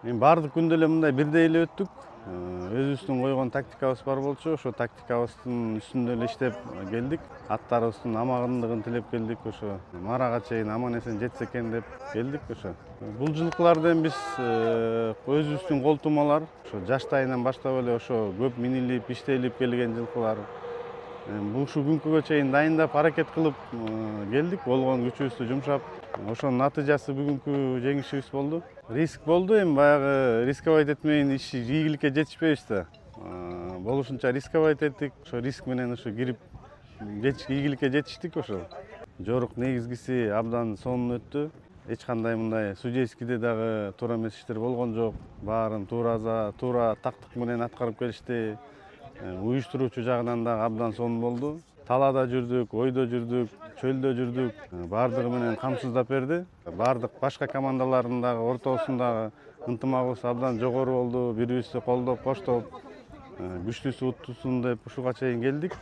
Эми баардык күндө эле мындай бирдей эле өттүк. Өзүбүздүн койгон тактикабыз бар болчу. Ошо тактикабыздын үстүндө эле иштеп келдик. Аттарыбыздын амандыгын тилеп келдик. Ошо Марага чейин аман эсен жетсе экен деп келдик ошо. Бул жылкыларды эми биз өзүбүздүн кол тумалар, ошо жаштайынан баштап эле ошо көп минилип, иштелип келген жылкылар. Ушул күнгө чейин дайындап, аракет кылып келдик, болгон күчүбүздү жумшап. Ошонун натыйжасы бүгүнкү жеңишибиз болду. Риск болду, эми баягы рисковать этмейин иш ийгиликке жетишпейбиз да. Болушунча рисковать эттик. Ошо риск менен ошо кирип ийгиликке жетиштик ошол. Жорук негизгиси абдан сонун өттү. Эч кандай мындай судейскийде дагы туура эмес иштер болгон жок. Баарын туура тактык менен аткарып келишти. Уюштуруучу жагынан дагы абдан сонун болду. Талаада жүрдүк, ойдо жүрдүк, чөлдө жүрдүк. Баардыгы менен камсыздап берди. Баардык башка командалардын дагы ортосундагы ынтымагыбыз абдан жогору болду. Бири бирибизди колдоп, коштоп, күчтүүсү уттусун деп ушуга чейин келдик.